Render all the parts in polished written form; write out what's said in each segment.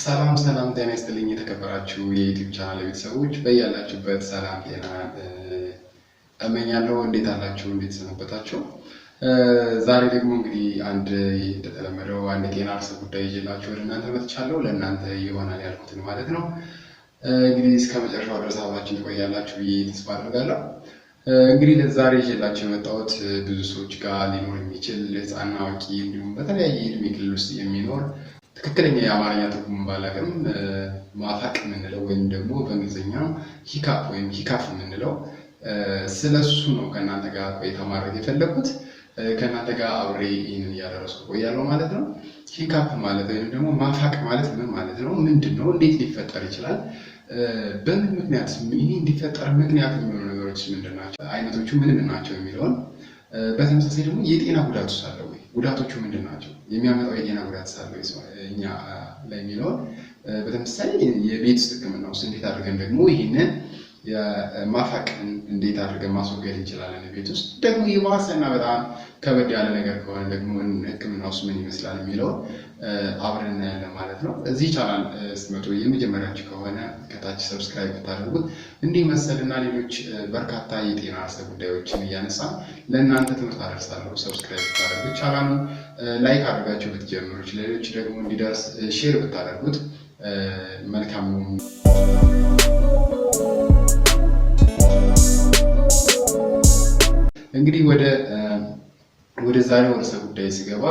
ሰላም ሰላም ጤና ይስጥልኝ የተከበራችሁ የዩቲዩብ ቻናል ቤተሰቦች በያላችሁበት ሰላም ጤና እመኛለሁ። እንዴት አላችሁ? እንዴት ሰነበታችሁ? ዛሬ ደግሞ እንግዲህ እንደተለመደው አንድ የጤና ርዕሰ ጉዳይ ይዤላችሁ ወደ እናንተ መጥቻለሁ። ለእናንተ ይሆናል ያልኩትን ማለት ነው። እንግዲህ እስከ መጨረሻው ድረስ አብራችሁ ትቆያላችሁ ብዬ ተስፋ አደርጋለሁ። እንግዲህ ለዛሬ ይዤላችሁ የመጣሁት ብዙ ሰዎች ጋር ሊኖር የሚችል ሕፃን፣ አዋቂ እንዲሁም በተለያየ እድሜ ክልል ውስጥ የሚኖር ትክክለኛ የአማርኛ ትርጉም ባላቅም ማፋቅ የምንለው ወይም ደግሞ በእንግሊዝኛ ሂካፕ ወይም ሂካፍ የምንለው ስለሱ ነው ከእናንተ ጋር ቆይታ ማድረግ የፈለኩት። ከእናንተ ጋር አብሬ ይህንን እያደረስኩ ቆያለሁ ማለት ነው። ሂካፕ ማለት ወይም ደግሞ ማፋቅ ማለት ምን ማለት ነው? ምንድን ነው? እንዴት ሊፈጠር ይችላል? በምን ምክንያት ይህ እንዲፈጠር ምክንያት የሚሆኑ ነገሮች ምንድን ናቸው? አይነቶቹ ምን ናቸው የሚለውን በተመሳሳይ ደግሞ የጤና ጉዳቱ ሳለ ወይ ጉዳቶቹ ምንድን ናቸው? የሚያመጣው የጤና ጉዳት ሳለ እኛ ላይ የሚለውን በተመሳሳይ የቤት ውስጥ ሕክምና ውስጥ እንዴት አድርገን ደግሞ ይህንን የማፋቅን እንዴት አድርገን ማስወገድ እንችላለን? ቤት ውስጥ ደግሞ የባሰና በጣም ከበድ ያለ ነገር ከሆነ ደግሞ ሕክምና ውስጥ ምን ይመስላል የሚለውን አብረን እናያለን ማለት ነው። እዚህ ቻናል ስትመጡ የመጀመሪያችሁ ከሆነ ከታች ሰብስክራይብ ብታደርጉት እንዲህ መሰልና ሌሎች በርካታ የጤና ርዕሰ ጉዳዮችን እያነሳን ለእናንተ ትምህርት አደርሳለሁ። ሰብስክራይብ ብታደርጉት ቻናሉን ላይክ አድርጋችሁ ብትጀምሩ ሌሎች ደግሞ እንዲደርስ ሼር ብታደርጉት መልካም ነው። እንግዲህ ወደ ዛሬው ርዕሰ ጉዳይ ስገባ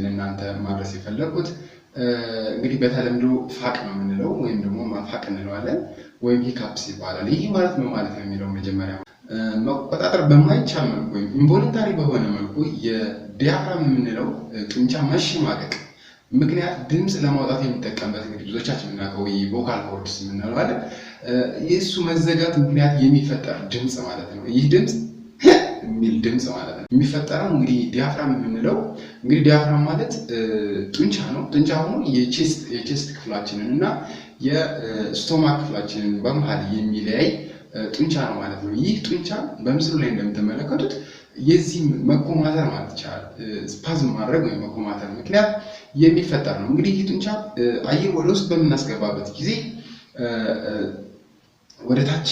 ለእናንተ ማድረስ የፈለኩት እንግዲህ በተለምዶ ፋቅ ነው የምንለው ወይም ደግሞ ማፋቅ እንለዋለን ወይም ሂካፕስ ይባላል። ይህ ማለት ምን ማለት ነው የሚለው መጀመሪያ መቆጣጠር በማይቻል መልኩ ወይም ኢንቮለንታሪ በሆነ መልኩ የዲያፍራም የምንለው ጡንቻ መሸማቀቅ ምክንያት ድምፅ ለማውጣት የሚጠቀምበት እንግዲህ ብዙዎቻችን የምናውቀው ቮካል ኮርድስ የምንለው አለ። የእሱ መዘጋት ምክንያት የሚፈጠር ድምፅ ማለት ነው። ይህ ድምፅ የሚል ድምፅ ማለት ነው። የሚፈጠረው እንግዲህ ዲያፍራም የምንለው እንግዲህ ዲያፍራም ማለት ጡንቻ ነው። ጡንቻ ሆኖ የቼስት ክፍላችንን እና የስቶማክ ክፍላችንን በመሀል የሚለያይ ጡንቻ ነው ማለት ነው። ይህ ጡንቻ በምስሉ ላይ እንደምትመለከቱት የዚህ መኮማተር ማለት ይቻላል ስፓዝም ማድረግ ወይም መኮማተር ምክንያት የሚፈጠር ነው። እንግዲህ ይህ ጡንቻ አየር ወደ ውስጥ በምናስገባበት ጊዜ ወደ ታች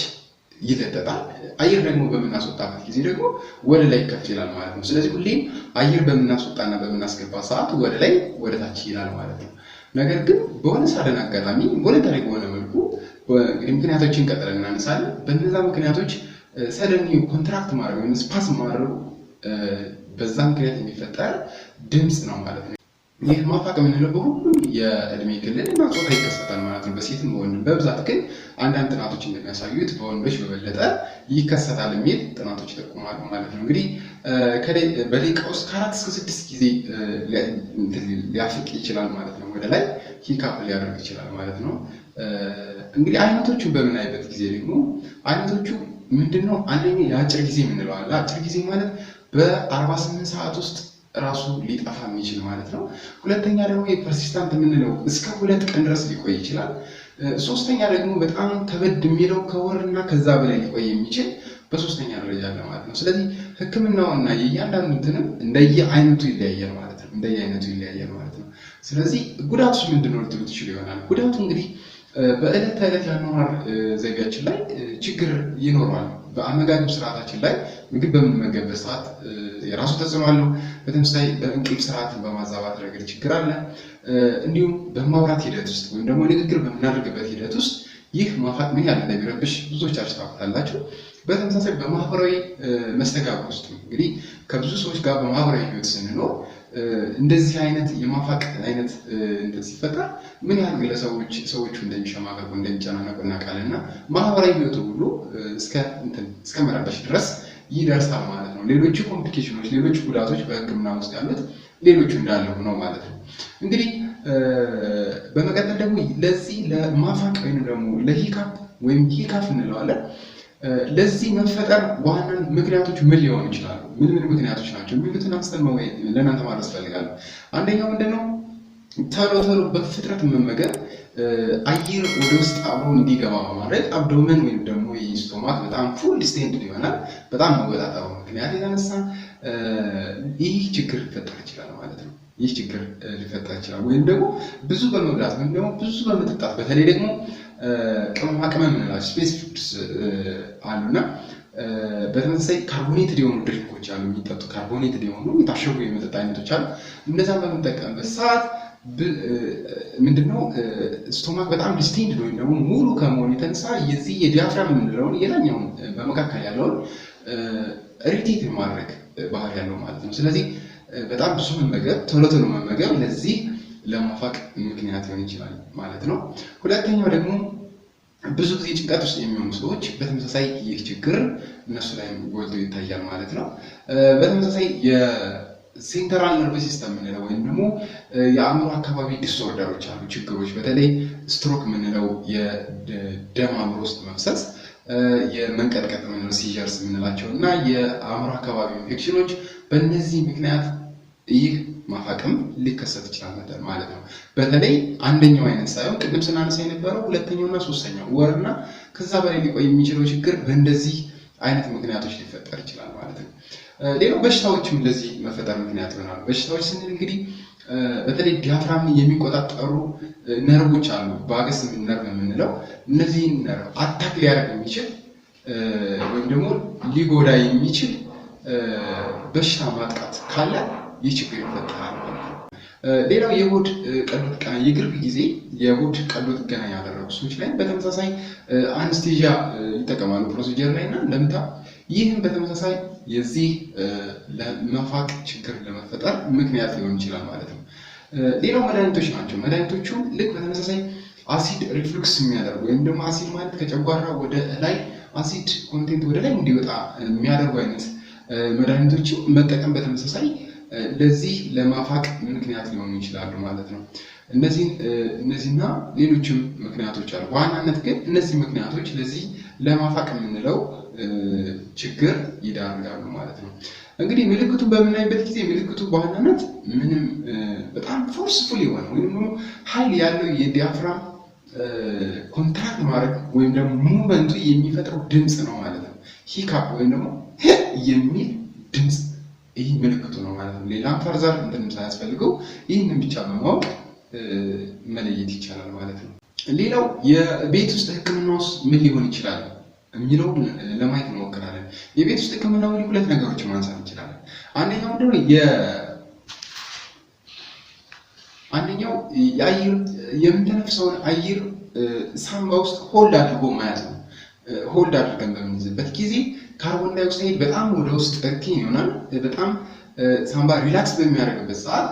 ይለጠጣል። አየር ደግሞ በምናስወጣበት ጊዜ ደግሞ ወደ ላይ ከፍ ይላል ማለት ነው። ስለዚህ ሁሌም አየር በምናስወጣና በምናስገባ ሰዓት ወደ ላይ ወደ ታች ይላል ማለት ነው። ነገር ግን በሆነ ሳደን አጋጣሚ ቮለንታሪ በሆነ መልኩ ምክንያቶችን ቀጥለን እናነሳለን። በእነዛ ምክንያቶች ሰደን ኮንትራክት ማድረግ ወይም ስፓስ ማድረግ በዛ ምክንያት የሚፈጠር ድምፅ ነው ማለት ነው። ይህ ማፋቅ የምንለው በሁሉም የእድሜ ክልል እና ጾታ ይከሰታል ማለት ነው። በሴትም በወንድም በብዛት ግን አንዳንድ ጥናቶች እንደሚያሳዩት በወንዶች በበለጠ ይከሰታል የሚል ጥናቶች ይጠቁማሉ ማለት ነው። እንግዲህ በደቂቃ ውስጥ ከ4 እስከ 6 ጊዜ ሊያፍቅ ይችላል ማለት ነው። ወደ ላይ ሂካፕ ሊያደርግ ይችላል ማለት ነው። እንግዲህ አይነቶቹን በምናይበት ጊዜ ደግሞ አይነቶቹ ምንድነው? አንደኛ የአጭር ጊዜ የምንለው አለ። አጭር ጊዜ ማለት በ48 ሰዓት ውስጥ ራሱ ሊጠፋ የሚችል ማለት ነው። ሁለተኛ ደግሞ የፐርሲስታንት የምንለው እስከ 2 ቀን ድረስ ሊቆይ ይችላል። ሶስተኛ ደግሞ በጣም ከበድ የሚለው ከወርና ከዛ በላይ ሊቆይ የሚችል በሶስተኛ ደረጃ አለ ማለት ነው። ስለዚህ ሕክምናውና የእያንዳንዱ እንትንም እንደየአይነቱ ይለያያል ማለት ነው። ስለዚህ ጉዳቱ ምንድነው ልትሉ ትችሉ ይሆናል። ጉዳቱ እንግዲህ በዕለት ተዕለት ያኗኗር ዘይቤያችን ላይ ችግር ይኖረዋል። በአመጋገብ ስርዓታችን ላይ ምግብ በምንመገብበት ሰዓት የራሱ ተጽዕኖ አለው። በተመሳሳይ በእንቅልፍ ስርዓትን በማዛባት ረገድ ችግር አለ። እንዲሁም በማውራት ሂደት ውስጥ ወይም ደግሞ ንግግር በምናደርግበት ሂደት ውስጥ ይህ ማፋቅ ምን ያህል እንደሚረብሽ ብዙዎቻችሁ ታውቃላችሁ። በተመሳሳይ በማህበራዊ መስተጋብር ውስጥ እንግዲህ ከብዙ ሰዎች ጋር በማህበራዊ ህይወት ስንኖር እንደዚህ አይነት የማፋቅ አይነት ሲፈጠር ምን ያህል ሰዎቹ እንደሚሸማቀቁ እንደሚጨናነቁ እናውቃለን። እና ማህበራዊ ህይወቱ ሁሉ እስከ መረበሽ ድረስ ይደርሳል ማለት ነው። ሌሎቹ ኮምፕሊኬሽኖች፣ ሌሎቹ ጉዳቶች በህክምና ውስጥ ያሉት ሌሎቹ እንዳለ ነው ማለት ነው። እንግዲህ በመቀጠል ደግሞ ለዚህ ለማፋቅ ወይም ደግሞ ለሂካፕ ወይም ሂካፍ እንለዋለን ለዚህ መፈጠር ዋና ምክንያቶች ምን ሊሆኑ ይችላሉ? ምን ምክንያቶች ናቸው የሚሉትን አንስተን ለእናንተ ማድረስ ፈልጋለሁ። አንደኛው ምንድነው? ቶሎ በፍጥነት መመገብ አየር ወደ ውስጥ አብሮ እንዲገባ በማድረግ አብዶመን ወይም ደግሞ የስቶማክ በጣም ፉል ዲስቴንድ ይሆናል። በጣም መወጣጣው ምክንያት የተነሳ ይህ ችግር ሊፈጠር ይችላል ማለት ነው። ይህ ችግር ሊፈጠር ይችላል። ወይም ደግሞ ብዙ በመብላት ወይም ደግሞ ብዙ በመጠጣት በተለይ ደግሞ ቅመማ ቅመም የምንላቸው ስፔሲፊክስ አሉና በተመሳሳይ ካርቦኔትድ የሆኑ ድሪንኮች አሉ፣ የሚጠጡ ካርቦኔትድ የሆኑ የታሸጉ የመጠጥ አይነቶች አሉ። እነዛን በምንጠቀምበት ሰዓት ምንድነው ስቶማክ በጣም ዲስቴንድ ወይም ደግሞ ሙሉ ከመሆኑ የተነሳ የዚህ የዲያፍራም የምንለውን የላኛውን በመካከል ያለውን ኢሪቴት ማድረግ ባህሪ ያለው ማለት ነው። ስለዚህ በጣም ብዙ መመገብ ቶሎ መመገብ ለዚህ ለማፋቅ ምክንያት ሊሆን ይችላል ማለት ነው። ሁለተኛው ደግሞ ብዙ ጊዜ ጭንቀት ውስጥ የሚሆኑ ሰዎች በተመሳሳይ ይህ ችግር እነሱ ላይ ጎልቶ ይታያል ማለት ነው። በተመሳሳይ የሴንትራል ነርቭ ሲስተም የምንለው ወይም ደግሞ የአእምሮ አካባቢ ዲስኦርደሮች አሉ፣ ችግሮች በተለይ ስትሮክ የምንለው የደም አእምሮ ውስጥ መፍሰስ፣ የመንቀጥቀጥ የምንለው ሲጀርስ የምንላቸው እና የአእምሮ አካባቢ ኢንፌክሽኖች በእነዚህ ምክንያት ይህ ማፋቅም ሊከሰት ይችላል ማለት ነው። በተለይ አንደኛው አይነት ሳይሆን ቅድም ስናነሳ የነበረው ሁለተኛውና ሶስተኛው ወርና ከዛ በላይ ሊቆይ የሚችለው ችግር በእንደዚህ አይነት ምክንያቶች ሊፈጠር ይችላል ማለት ነው። ሌላው በሽታዎችም ለዚህ መፈጠር ምክንያት ይሆናሉ። በሽታዎች ስንል እንግዲህ በተለይ ዲያፍራምን የሚቆጣጠሩ ነርቮች አሉ፣ ቫገስ ነርቭ የምንለው እነዚህን ነርቭ አታክ ሊያደርግ የሚችል ወይም ደግሞ ሊጎዳ የሚችል በሽታ ማጥቃት ካለ ይህ ችግር ይፈጠራል ማለት ነው። ሌላው የሆድ ቀዶ ጥገና የቅርብ ጊዜ የሆድ ቀዶ ጥገና ያደረጉ ሰዎች ላይ በተመሳሳይ አንስቴዥያ ይጠቀማሉ ፕሮሲጀር ላይ እና ለምታ ይህም በተመሳሳይ የዚህ ለመፋቅ ችግር ለመፈጠር ምክንያት ሊሆን ይችላል ማለት ነው። ሌላው መድኃኒቶች ናቸው። መድኃኒቶቹ ልክ በተመሳሳይ አሲድ ሪፍሉክስ የሚያደርጉ ወይም ደግሞ አሲድ ማለት ከጨጓራ ወደ ላይ አሲድ ኮንቴንት ወደ ላይ እንዲወጣ የሚያደርጉ አይነት መድኃኒቶችን መጠቀም በተመሳሳይ ለዚህ ለማፋቅ ምክንያት ሊሆኑ ይችላሉ ማለት ነው። እነዚህና ሌሎችም ምክንያቶች አሉ። በዋናነት ግን እነዚህ ምክንያቶች ለዚህ ለማፋቅ የምንለው ችግር ይዳርጋሉ ማለት ነው። እንግዲህ ምልክቱን በምናይበት ጊዜ ምልክቱ በዋናነት ምንም በጣም ፎርስፉል የሆነ ወይም ደግሞ ኃይል ያለው የዲያፍራም ኮንትራክት ማድረግ ወይም ደግሞ ሙቭመንቱ የሚፈጥረው ድምፅ ነው ማለት ነው። ሂካፕ ወይም ደግሞ የሚል ድምፅ ይህ ምልክቱ ነው ማለት ነው። ሌላም ፈርዘር እንትን ሳያስፈልገው ይህንን ብቻ በማወቅ መለየት ይቻላል ማለት ነው። ሌላው የቤት ውስጥ ሕክምና ውስጥ ምን ሊሆን ይችላል የሚለው ለማየት እንሞክራለን። የቤት ውስጥ ሕክምና ሁለት ነገሮችን ማንሳት እንችላለን። አንደኛው የአየር የምንተነፍሰውን አየር ሳምባ ውስጥ ሆልድ አድርጎ መያዝ ነው። ሆልድ አድርገን በምንይዝበት ጊዜ ካርቦን ዳይኦክሳይድ በጣም ወደ ውስጥ እርኪን ይሆናል። በጣም ሳምባ ሪላክስ በሚያደርግበት ሰዓት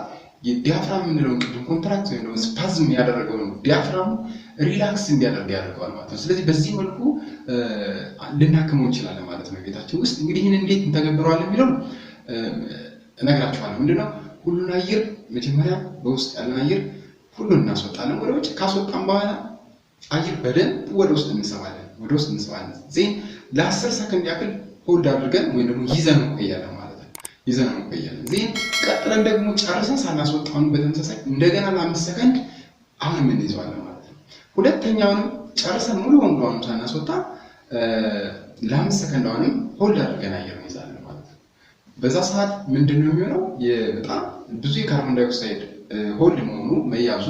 የዲያፍራም የምንለውን ቅድም ኮንትራክት ወይም ደግሞ ስፓዝም ያደረገውን ዲያፍራሙ ሪላክስ እንዲያደርግ ያደርገዋል ማለት ነው። ስለዚህ በዚህ መልኩ ልናክመው እንችላለን ማለት ነው ቤታችን ውስጥ። እንግዲህ ይህን እንዴት እንተገብረዋለን የሚለው እነግራችኋለሁ። ምንድነው ሁሉን አየር መጀመሪያ በውስጥ ያለን አየር ሁሉን እናስወጣለን ወደ ውጭ። ካስወጣን በኋላ አየር በደንብ ወደ ውስጥ እንስባለን ዜን ለ10 ሰከንድ ያክል ሆልድ አድርገን ወይም ደግሞ ይዘን እንቆያለን ማለት ነው። ዜን ቀጥለን ደግሞ ጨርሰን ሳናስወጣውን በተመሳሳይ እንደገና ለ5 ሰከንድ አሁንም እንይዘዋለን ማለት ነው። ሁለተኛውንም ጨርሰን ሙሉ ወንዷን ሳናስወጣ ለ5 ሰከንድ አሁንም ሆልድ አድርገን አየር እንይዛለን ማለት ነው። በዛ ሰዓት ምንድነው የሚሆነው? በጣም ብዙ የካርቦን ዳይኦክሳይድ ሆልድ መሆኑ መያዙ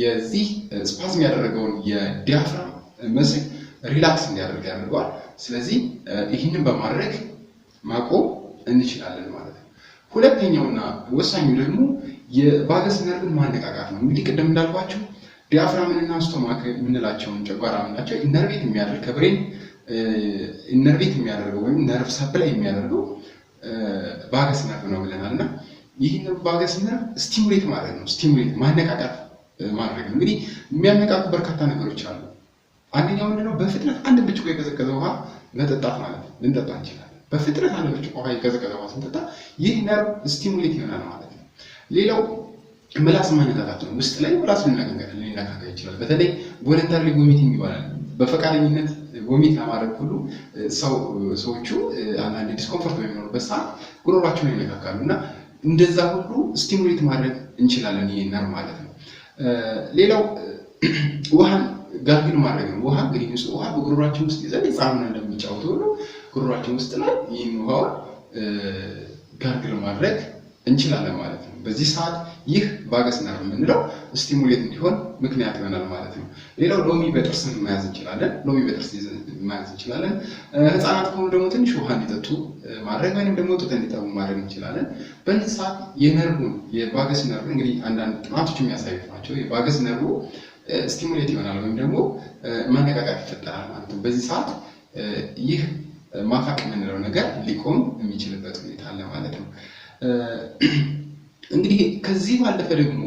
የዚህ ስፓዝም ያደረገውን የዲያፍራም መስል ሪላክስ እንዲያደርግ ያደርገዋል። ስለዚህ ይህንን በማድረግ ማቆም እንችላለን ማለት ነው። ሁለተኛውና ወሳኙ ደግሞ የቫገስ ነርቭን ማነቃቃት ነው። እንግዲህ ቅድም እንዳልኳችሁ ዲያፍራምንና ስቶማክ የምንላቸውን ጨጓራ የምንላቸው ኢነርቬት የሚያደርግ ከብሬን ኢነርቬት የሚያደርገው ወይም ነርቭ ሰፕላይ የሚያደርገው ቫገስ ነርቭ ነው ብለናል እና ይህን ቫገስ ነርቭ ስቲሙሌት ማድረግ ነው። ስቲሙሌት ማነቃቃት ማድረግ ነው። እንግዲህ የሚያነቃቁ በርካታ ነገሮች አሉ። አንደኛው ምንድነው? በፍጥነት አንድ ብርጭቆ የቀዘቀዘ ውሃ መጠጣት ማለት ነው። ልንጠጣ እንችላለን። በፍጥነት አንድ ብርጭቆ ውሃ የቀዘቀዘ ውሃ ስንጠጣ ይህ ነርቭ ስቲሙሌት ይሆናል ማለት ነው። ሌላው ምላስ ማነቃቃት ነው። ውስጥ ላይ ምላስ ሊነካካ ይችላል። በተለይ ቮለንታሪ ቮሚቲንግ ይባላል። በፈቃደኝነት ቮሚት ለማድረግ ሁሉ ሰዎቹ አንዳንድ ዲስኮምፎርት በሚኖርበት ሰዓት ጉሮሯቸውን ይነካካሉ እና እንደዛ ሁሉ ስቲሙሌት ማድረግ እንችላለን ይህ ነርቭ ማለት ነው። ሌላው ውሃን ጋርግል ማድረግ ነው። ውሃ እንግዲህ ውሃ በጉሮሯችን ውስጥ ይዘን ህፃን እንደሚጫወተው ሁሉ ጉሮሯችን ውስጥ ላይ ይህን ውሃ ጋርግል ማድረግ እንችላለን ማለት ነው። በዚህ ሰዓት ይህ ቫገስ ነርቭ የምንለው ስቲሙሌት እንዲሆን ምክንያት ይሆናል ማለት ነው። ሌላው ሎሚ በጥርስ መያዝ እንችላለን። ህፃናት ከሆኑ ደግሞ ትንሽ ውሃ እንዲጠጡ ማድረግ ወይም ደግሞ ጡት እንዲጠቡ ማድረግ እንችላለን። በዚህ ሰዓት የቫገስ ነርቭ እንግዲህ አንዳንድ ጥናቶች የሚያሳዩት ናቸው። የቫገስ ነርቭ ስቲሙሌት ይሆናል ወይም ደግሞ መነቃቃት ይፈጠራል ማለት ነው። በዚህ ሰዓት ይህ ማፋቅ የምንለው ነገር ሊቆም የሚችልበት ሁኔታ አለ ማለት ነው። እንግዲህ ከዚህ ባለፈ ደግሞ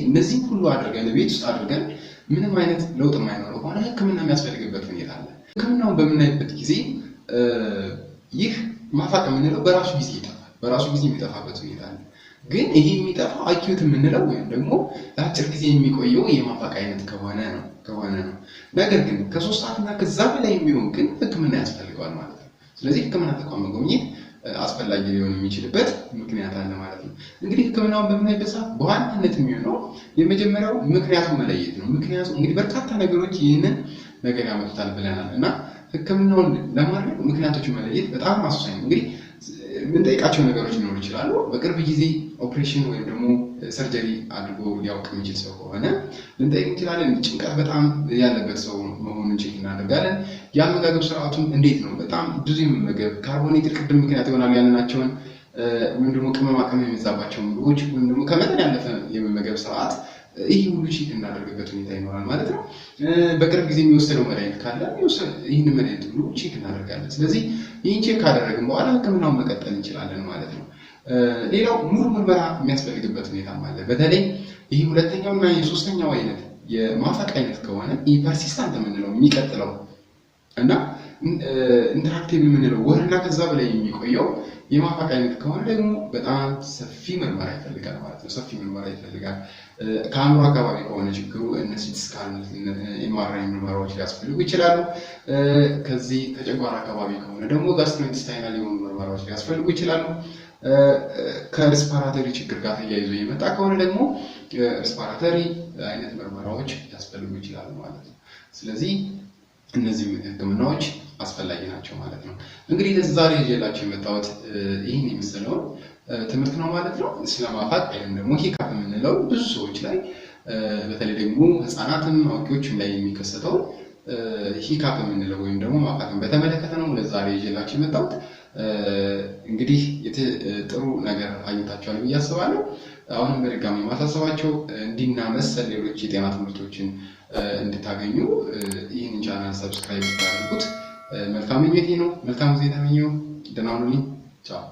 እነዚህ ሁሉ አድርገን ቤት ውስጥ አድርገን ምንም አይነት ለውጥ የማይኖረው ከሆነ ሕክምና የሚያስፈልግበት ሁኔታ አለ። ሕክምናውን በምናይበት ጊዜ ይህ ማፋቅ የምንለው በራሱ ጊዜ ይጠፋል። በራሱ ጊዜ የሚጠፋበት ሁኔታ አለ። ግን ይሄ የሚጠፋው አኪዩት የምንለው ወይም ደግሞ ለአጭር ጊዜ የሚቆየው የማፋቅ አይነት ከሆነ ነው። ነገር ግን ከ3 ሰዓትና ከዛ በላይ የሚሆን ግን ሕክምና ያስፈልገዋል ማለት ነው። ስለዚህ ሕክምና ተቋም መጎብኘት አስፈላጊ ሊሆን የሚችልበት ምክንያት አለ ማለት ነው። እንግዲህ ሕክምናውን በምናይበት ሰዓት በዋናነት የሚሆነው የመጀመሪያው ምክንያቱን መለየት ነው። ምክንያቱ እንግዲህ በርካታ ነገሮች ይህንን ነገር ያመጡታል ብለናል እና ሕክምናውን ለማድረግ ምክንያቶችን መለየት በጣም አስፈላጊ ነው። እንግዲህ የምንጠይቃቸው ነገሮች ሊኖሩ ይችላሉ። በቅርብ ጊዜ ኦፕሬሽን ወይም ደግሞ ሰርጀሪ አድርጎ ሊያውቅ የሚችል ሰው ከሆነ ልንጠይቅ እንችላለን። ጭንቀት በጣም ያለበት ሰው መሆኑን ቼክ እናደርጋለን። የአመጋገብ ስርዓቱን እንዴት ነው? በጣም ብዙ የመመገብ ካርቦኔትድ ቅድም ምክንያት ይሆናሉ ያልናቸውን ወይም ደግሞ ቅመማ ቅመም የበዛባቸው ምግቦች ወይም ደግሞ ከመጠን ያለፈ የመመገብ ስርዓት ይህ ሁሉ ቼክ እናደርግበት ሁኔታ ይኖራል ማለት ነው። በቅርብ ጊዜ የሚወሰደው መድኃኒት ካለ ይህን መድኃኒት ሁሉ ቼክ እናደርጋለን። ስለዚህ ይህን ቼክ ካደረግን በኋላ ሕክምናውን መቀጠል እንችላለን ማለት ነው። ሌላው ሙሉ ምርመራ የሚያስፈልግበት ሁኔታ አለ። በተለይ ይህ ሁለተኛውና የሶስተኛው አይነት የማፋቅ አይነት ከሆነ ይህ ፐርሲስታንት የምንለው የሚቀጥለው እና ኢንተራክቲቭ የምንለው ወርና ከዛ በላይ የሚቆየው የማፋቅ አይነት ከሆነ ደግሞ በጣም ሰፊ ምርመራ ይፈልጋል ማለት ነው። ሰፊ ምርመራ ይፈልጋል። ከአእምሮ አካባቢ ከሆነ ችግሩ ሲቲ ስካን፣ ኤምአርአይ ምርመራዎች ሊያስፈልጉ ይችላሉ። ከዚህ ከጨጓራ አካባቢ ከሆነ ደግሞ ጋስትሮኢንተስታይናል የሆኑ ምርመራዎች ሊያስፈልጉ ይችላሉ። ከሪስፓራተሪ ችግር ጋር ተያይዞ የመጣ ከሆነ ደግሞ ሪስፓራተሪ አይነት ምርመራዎች ሊያስፈልጉ ይችላሉ ማለት ነው። ስለዚህ እነዚህ ሕክምናዎች አስፈላጊ ናቸው ማለት ነው። እንግዲህ ዛሬ ይዤላችሁ የመጣሁት ይህን የመሰለውን ትምህርት ነው ማለት ነው። ስለማፋቅ ወይም ደግሞ ሂካፕ የምንለው ብዙ ሰዎች ላይ በተለይ ደግሞ ህፃናትም አዋቂዎችም ላይ የሚከሰተው ሂካፕ የምንለው ወይም ደግሞ ማፋቅን በተመለከተ ነው ለዛሬ ይዤላችሁ የመጣሁት። እንግዲህ ጥሩ ነገር አግኝታችኋል ብዬ አስባለሁ። አሁንም በድጋሚ ማሳሰባቸው እንዲና መሰል ሌሎች የጤና ትምህርቶችን እንድታገኙ ይህንን ቻናል ሰብስክራይብ ታደርጉት መልካም ምኞቴ ነው። መልካም ጊዜ ተመኘው። ደህና ሁኑልኝ። ቻው።